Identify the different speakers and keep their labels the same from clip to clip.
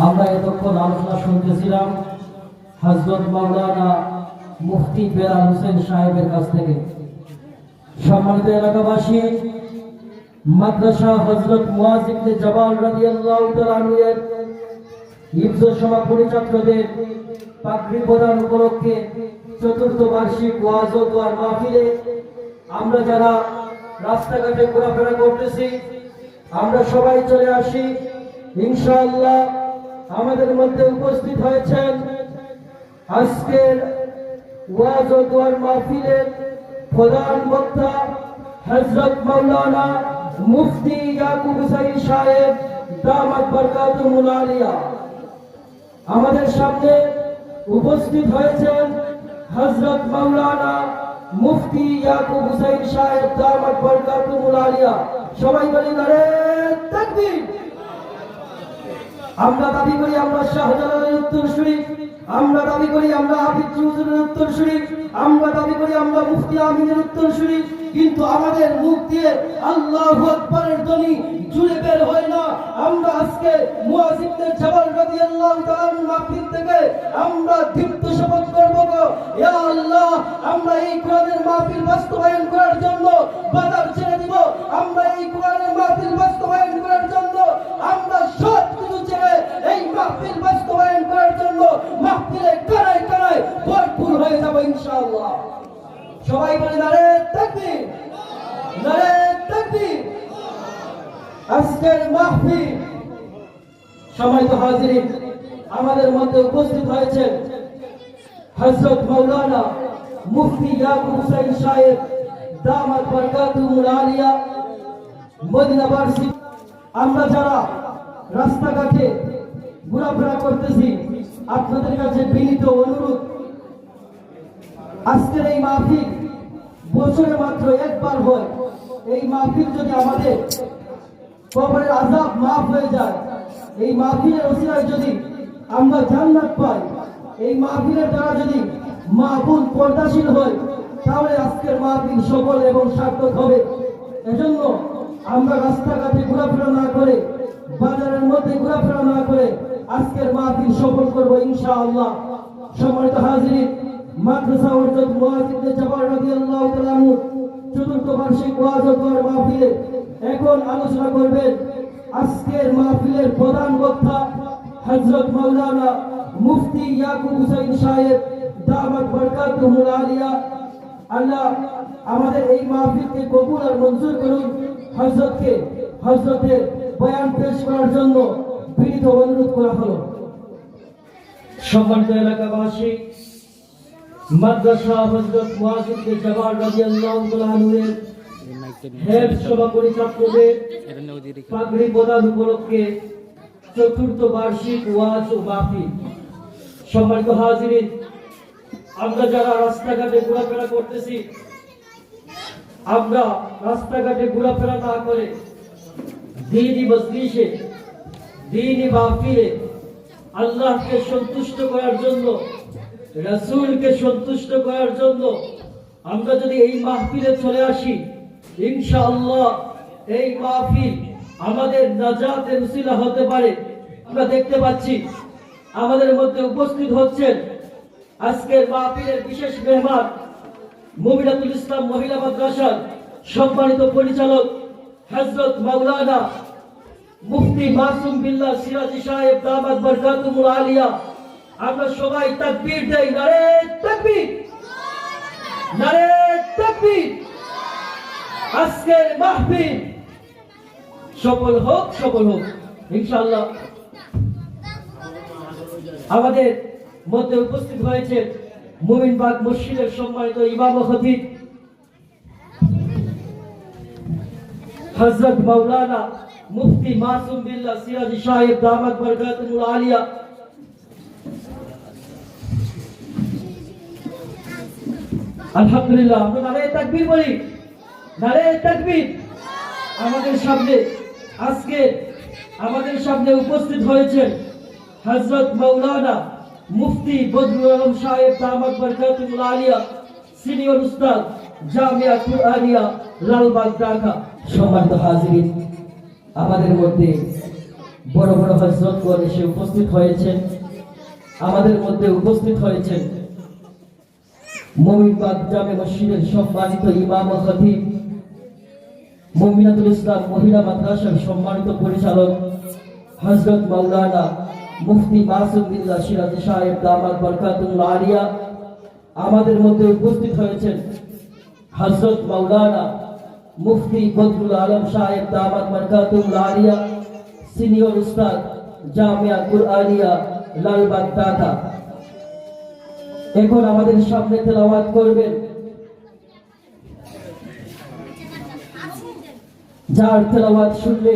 Speaker 1: আমরা এতক্ষণ আলোচনা শুনতেছিলাম হযরত মাওলানা মুফতি বেলাল হোসেন সাহেবের কাছ থেকে। সম্মানিত এলাকাবাসী, মাদ্রাসা হযরত মুআজ ইবনে জাবাল রাদিয়াল্লাহু তাআলা আনহু এর হিফজ সমাপনী ছাত্রদের পাগড়ি প্রদান উপলক্ষে চতুর্থ বার্ষিক ওয়াজ ও দোয়ার মাহফিলে আমরা যারা রাস্তাঘাটে ঘোরাফেরা করতেছি, আমরা সবাই চলে আসি। ইনশাআল্লাহ আমাদের মধ্যে উপস্থিত হয়েছেন আজকের ওয়াজ ও দোয়ার মাহফিলের প্রধান বক্তা হযরত মাওলানা মুফতি ইয়াকুব হুসাইন সাহেব দামাত বরকাতুহুল আলিয়া। আমাদের সামনে উপস্থিত হয়েছেন হযরত মাওলানা মুফতি ইয়াকুব হুসাইন সাহেব দামাত বরকাতুহুল আলিয়া। সবাই বলি নারে তাকবীর। আমরা দাবি করি আমরা শাহজালালের উত্তরসূরি, আমরা দাবি করি আমরা হাফিজ চৌধুরীর উত্তরসূরি, আমরা দাবি করি আমরা মুফতি আমিনের উত্তরসূরি, কিন্তু আমাদের মুখ দিয়ে আল্লাহু আকবারের ধ্বনি জুড়ে বের হয় না। আমরা আজকে মুআজ ইবনে জাবাল রাদিয়াল্লাহু তাআলা মাহফিল থেকে আমরা দীপ্ত শপথ করব, ইয়া আল্লাহ, আমরা এই কোরআনের মাহফিল বাস্তবায়ন করার জন্য বাজার ছেড়ে দিব। আমরা এই কোরআনের মাহফিল বাস্তবায়ন করার জন্য আমরা সব কিছু ছেড়ে এই মাহফিল বাস্তবায়ন করার জন্য মাহফিলে কানায় কানায় ভরপুর হয়ে যাব ইনশাআল্লাহ। সবাই বলে নারে তাকবীর, নারে তাকবীর। আজকের মাহফিল সম্মানিত হাজিরিন, আমাদের মধ্যে উপস্থিত হয়েছেন হযরত মাওলানা মুফতি ইয়াকুব হুসাইন সাহেব দামাত বরকাতুহুল আলিয়া মদিনাবাসী। আমরা যারা রাস্তাঘাটে ঘোরাফেরা করতেছি, আপনাদের কাছে বিনীত অনুরোধ, আজকের এই মাহফিল বছরে মাত্র একবার হয়। এই মাহফিল যদি আমাদের কবরের আযাব মাফ হয়ে যায়, এই মাহফিলের ওসিলায় যদি আমরা জান্নাত পাই, এই মাহফিলের দ্বারা যদি মা বোন পর্দাশীল হয়, তাহলে আজকের মাহফিল সফল এবং সার্থক হবে। এজন্য আমরা রাস্তাঘাটে ঘোরাফেরা না করে, বাজারের মধ্যে ঘোরাফেরা না করে আজকের মাহফিল সফল করব ইনশাআল্লাহ। সম্মানিত হাজিরিন, মাদ্রাসা হযরত মুআজ ইবনে জাবাল রাদিয়াল্লাহু তাআলা আনহু চতুর্থ বার্ষিক ওয়াজ ও দোয়ার মাহফিলে এখন আলোচনা করবেন আজকের মাহফিলের প্রধান বক্তা হযরত মাওলানা মুফতি ইয়াকুব হুসাইন সাহেব দামাত বরকাতুহুল আলিয়া। আল্লাহ আমাদের এই মাহফিলকে কবুল আর মঞ্জুর করুন। হযরতের বয়ান পেশ করার জন্য বিনীত অনুরোধ করা হলো। সম্মানিত এলাকাবাসী, মাদ্রাসা হযরত মুআজ ইবনে জাবাল রাদিয়াল্লাহু তাআলা আনহু এর হেফজ সমাপনী ছাত্রদের পাগড়ি প্রদান উপলক্ষে চতুর্থ বার্ষিক ওয়াজ ও মাহফিল। সম্মানিত হাজিরিন, আমরা যারা রাস্তাঘাটে ঘোরাফেরা করতেছি, আমরা রাস্তাঘাটে ঘোরাফেরা না করে দ্বীনি মজলিসে, দ্বীনি মাহফিলে আল্লাহকে সন্তুষ্ট করার জন্য, রাসূলকে সন্তুষ্ট করার জন্য আমরা যদি এই মাহফিলে চলে আসি, ইনশাআল্লাহ এই মাহফিল আমাদের নাজাতের উসিলা হতে পারে। আমরা দেখতে পাচ্ছি আমাদের মধ্যে উপস্থিত হচ্ছেন আজকের মাহফিলের বিশেষ মেহমান মুমিনাতুল ইসলাম মহিলা মাদ্রাসার সম্মানিত পরিচালক হযরত মাওলানা মুফতি মাসুম বিল্লাহ সিরাজি সাহেব দামাত বরকাতুহুল আলিয়া। আমরা সবাই তাকবীর দেই, নারে তাকবীর, নারে তাকবীর। আজকের মাহফিল সফল হোক, সফল হোক ইনশাআল্লাহ। আমাদের মধ্যে উপস্থিত হয়েছে মুমিনবাগ মসজিদের সম্মানিত ইমাম ও খতিব হযরত মাওলানা মুফতি মাসুম বিল্লাহ সিরাজি সাহেব দামাত বরকাতুহুল আলিয়া। আলহামদুলিল্লাহ, আমরা নারে তাকবীর বলি, নারে তাকবীর। আমাদের সামনে উপস্থিত হয়েছেন হযরত মাওলানা মুফতি বদরুল আলম সাহেব দামাত বরকাতুহুল আলিয়া, সিনিয়র উস্তাদ জামিয়া কুরআনিয়া লালবাগ ঢাকা। সম্মানিত হাজিরিন, আমাদের মধ্যে বড় বড় হযরতগণ এসে উপস্থিত হয়েছেন, আমাদের মধ্যে উপস্থিত হয়েছেন মুমিনবাগ জামে মসজিদের সম্মানিত ইমাম ও খতিব, মুমিনাতুল ইসলাম মহিলা মাদ্রাসার সম্মানিত পরিচালক হযরত মাওলানা মুফতি মাসুদ বিল্লাহ সিরাজি সাহেব দামাত বরকাতুল আলিয়া। আমাদের মধ্যে উপস্থিত হয়েছেন হযরত মাওলানা মুফতি বদরুল আলম সাহেব দামাত বরকাতুল আলিয়া, সিনিয়র উস্তাদ জামিয়া কুরআনিয়া লালবাগ ঢাকা। এখন আমাদের সামনে তেলাওয়াত করবেন যার তেলাওয়াত শুনলে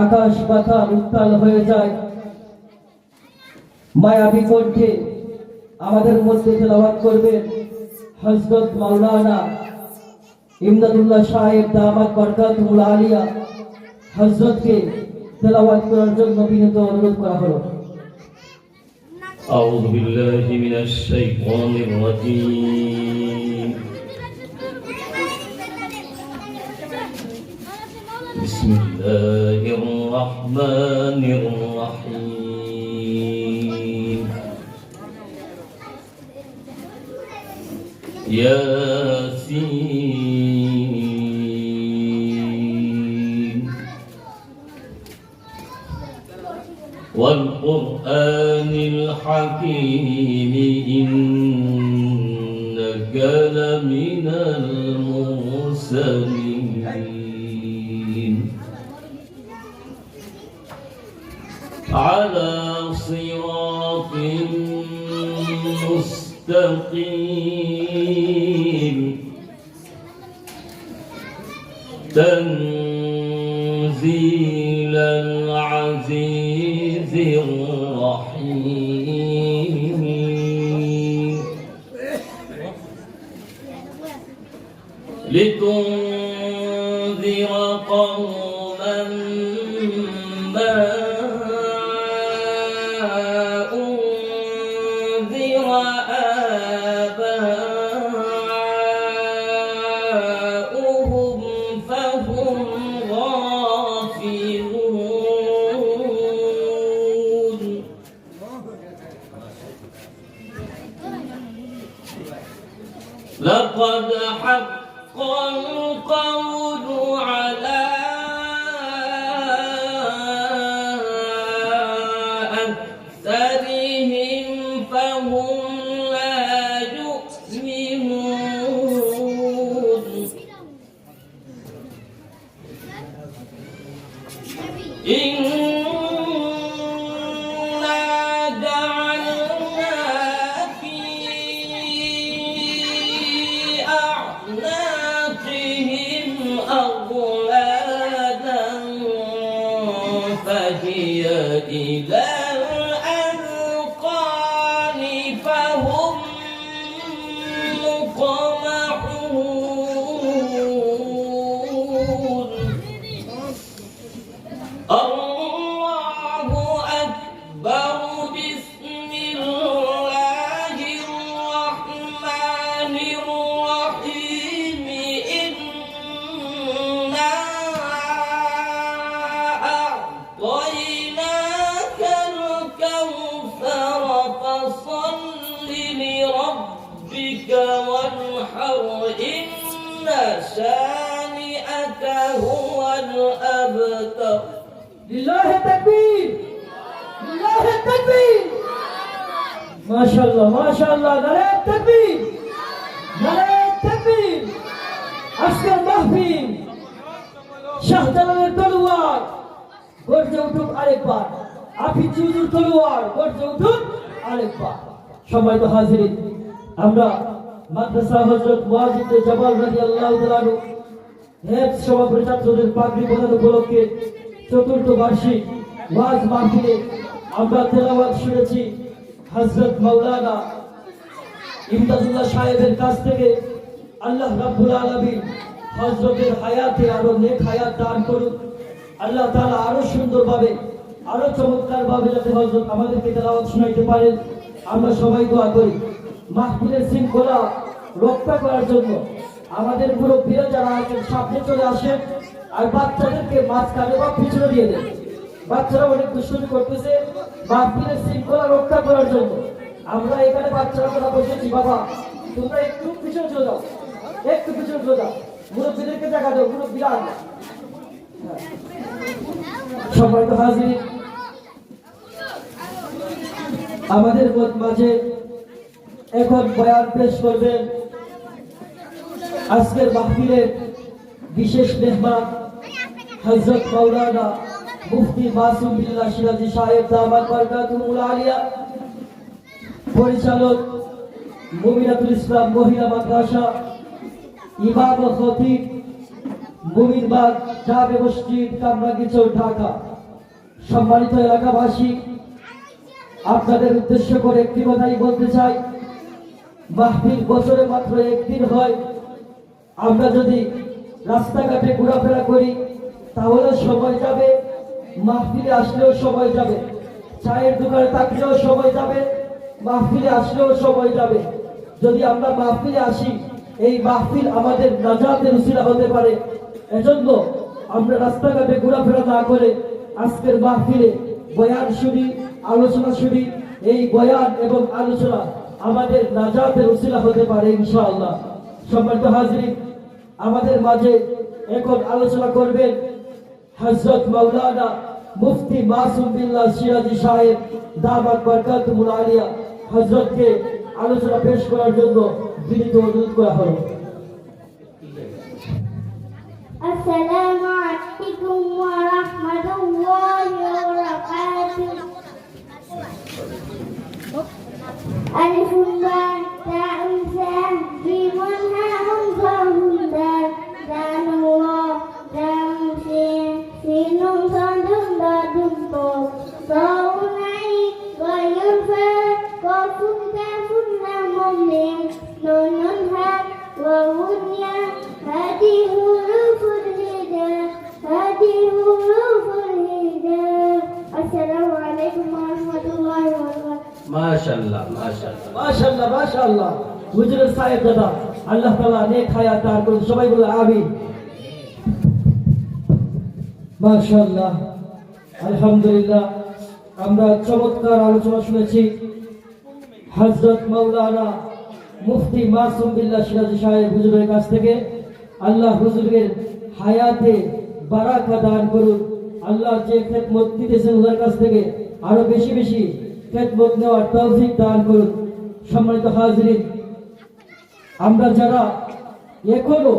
Speaker 1: আকাশ পাতাল উত্তাল হয়ে যায়। মায়াবী কণ্ঠে আমাদের মধ্যে তেলাওয়াত করবেন হযরত মাওলানা ইমদাদুল্লাহ সাহেব দামাত বরকাতুল আলিয়া। হযরতকে তেলাওয়াত করার জন্য বিনীত অনুরোধ করা হলো।
Speaker 2: أعوذ بالله من الشيطان الرجيم. بسم الله الرحمن الرحيم. ياسين والقرآن الحكيم إنك لمن المرسلين على صراط مستقيم تنزيل العزيز الرحيم لتنذر قوما ما أنذر آباؤهم فهم غافلون لقد حق القول على أكثرهم فهم لا يؤمنون إنا جعلنا في أعناقهم أغلالا فهي إلى الأذقان فهم مقمحون الله أكبر بسم الله الرحمن الرحيم إنا أعطيناك الكوثر فصل لربك وانحر إن شانئك هو الأبتر
Speaker 1: لله التكبير، لله التكبير، ما شاء الله ما شاء الله، নারে তাকবীর, নারে তাকবীর। আজকের মাহফিল শাহজালালের তলোয়ার গর্জে উঠুক আরেকবার, আফিজ হুজুর তলোয়ার গর্জে উঠুক আরেকবার। সম্মানিত হাজিরিন, আমরা মাদ্রাসা হযরত মুয়াজ্জিদ জাবাল রাদিয়াল্লাহু তাআলা আনহু হেফজ সভাপতি ছাত্রদের পাগড়ি প্রদান উপলক্ষে চতুর্থ বার্ষিক ওয়াজ মাহফিলে আমরা তেলাওয়াত শুনেছি হযরত মাওলানা ইমদাদুল্লাহ সাহেবের কাছ থেকে। আল্লাহ রাব্বুল আলামিন হযরতের হায়াতে আরো নেক হায়াত দান করুন। আল্লাহ তাআলা আরো সুন্দরভাবে আরো চমৎকারভাবে যাতে হযরত আমাদেরকে তেলাওয়াত শোনাইতে পারেন, আমরা সবাই দোয়া করি। মাহফিলের শৃঙ্খলা রক্ষা করার জন্য আমাদের মুরব্বীরা যারা আছেন সামনে চলে আসেন, আর বাচ্চাদেরকে মাঝখানে বা পিছনে দিয়ে দেন। বাচ্চারা অনেক দুষ্টুমি করতেছে, মাহফিলের শৃঙ্খলা রক্ষা করার জন্য আমরা এখানে বাচ্চারা কথা বসেছি। বাবা তোমরা একটু পিছনে চলে যাও, একটু পিছনে চলে যাও, মুরব্বীদেরকে দেখা দাও, মুরব্বীরা আসবে। সম্মানিত হাজির, আমাদের মাঝে এখন বয়ান পেশ করবেন আজকের মাহফিলের বিশেষ মেহমান হযরত মাওলানা মুফতি মাসুম বিল্লাহ সিরাজি সাহেব দামাত বরকাতুহুল আলিয়া, পরিচালক মুমিনাতুল ইসলাম মহিলা মাদ্রাসা, ইমাম ও খতিব মুমিনবাগ জামে মসজিদ কামরাঙ্গীরচর ঢাকা। সম্মানিত এলাকাবাসী, আপনাদের উদ্দেশ্য করে একটি কথাই বলতে চাই, মাহফিল বছরে মাত্র একদিন হয়। আমরা যদি রাস্তাঘাটে ঘোরাফেরা করি তাহলে সময় যাবে, মাহফিলে আসলেও সময় যাবে, চায়ের দোকানে থাকলেও সময় যাবে, মাহফিলে আসলেও সময় যাবে। যদি আমরা মাহফিলে আসি, এই মাহফিল আমাদের নাজাতের উসিলা হতে পারে। এজন্য আমরা রাস্তাঘাটে ঘোরাফেরা না করে আজকের মাহফিলে বয়ান শুনি, আলোচনা শুনি। এই বয়ান এবং আলোচনা আমাদের নাজাতের উসিলা হতে পারে ইনশাআল্লাহ। সম্মানিত হাজিরিন, আমাদের মাঝে এখন আলোচনা করবেন হযরত মাওলানা মুফতি মাসুম বিল্লাহ সিরাজি সাহেব দামাত বরকাতুহুল আলিয়া। হযরতকে আলোচনা পেশ করার জন্য বিনীত অনুরোধ করা হলো।
Speaker 3: السلام عليكم ورحمة الله وبركاته. ألف باء تاء ثاء جيم هاء صاد دال دال واو لام سين سين صاد ضاد طاء طاء عين غين فاء قاف كاف لام ميم نون هاء واو ياء هذه حروف الهجاء هذه حروف الهجاء. السلام عليكم ورحمة الله وبركاته.
Speaker 2: মাশাআল্লাহ মাশাআল্লাহ
Speaker 1: মাশাআল্লাহ মাশাআল্লাহ। হুজুরের সাহেব দাদা আল্লাহ তাআলা নেক হায়াত দান করুন, সবাই বলে আমিন। মাশাআল্লাহ, আলহামদুলিল্লাহ। আমরা চমৎকার আলোচনা শুনেছি হযরত মাওলানা মুফতি মাসুম বিল্লাহ সিরাজি সাহেব হুজুরের কাছ থেকে। আল্লাহ হুজুরের হায়াতে বারাকা দান করুন। আল্লাহ যে খেদমত দিতেছেন হুজুরের কাছ থেকে আরো বেশি বেশি খেদমত নেওয়ার তৌফিক দান করুন। সম্মানিত হাজিরিন, আমরা যারা এখনো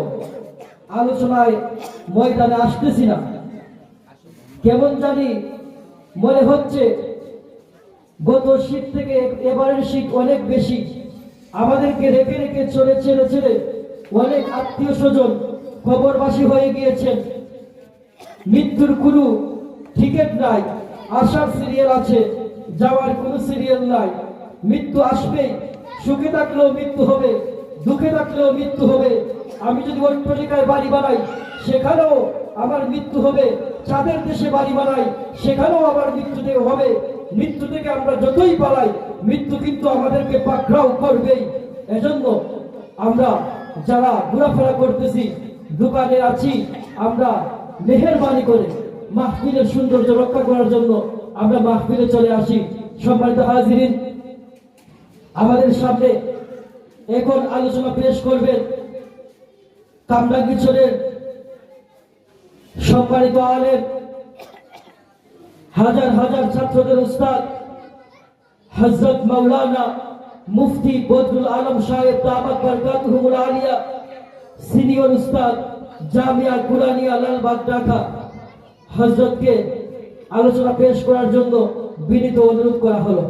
Speaker 1: আলোচনায় ময়দানে আসতেছি না, কেমন জানি মনে হচ্ছে গত শীত থেকে এবারের শীত অনেক বেশি। আমাদেরকে রেখে রেখে চলে ছেড়ে ছেড়ে অনেক আত্মীয় স্বজন খবরবাসী হয়ে গিয়েছেন। মৃত্যুর কোনো টিকিট নাই, আসার সিরিয়াল আছে, যাওয়ার কোনো সিরিয়াল নাই। মৃত্যু আসবেই, সুখে থাকলেও মৃত্যু হবে, দুঃখে থাকলেও মৃত্যু হবে। আমি যদি অট্টালিকায় বাড়ি বানাই সেখানেও আমার মৃত্যু হবে, চাঁদের দেশে বাড়ি বানাই সেখানেও আমার মৃত্যু হবে। মৃত্যু থেকে আমরা যতই পালাই, মৃত্যু কিন্তু আমাদেরকে পাকড়াও করবেই। এজন্য আমরা যারা ঘোরাফেরা করতেছি, দোকানে আছি, আমরা মেহেরবানি করে মাহফিলের সৌন্দর্য রক্ষা করার জন্য আমরা মাহফিলে চলে আসি। সম্মানিত হাজিরিন, আমাদের সামনে এখন আলোচনা পেশ করবেন কামরাঙ্গীরচরের সম্মানিত আলেম, হাজার হাজার ছাত্রদের উস্তাদ হযরত মাওলানা মুফতি বদরুল আলম সাহেব দামাত বরকাতুহুল আলিয়া, সিনিয়র উস্তাদ জামিয়া কুরানিয়া লালবাগ ঢাকা। হযরতকে আলোচনা পেশ করার জন্য বিনীত অনুরোধ করা হলো।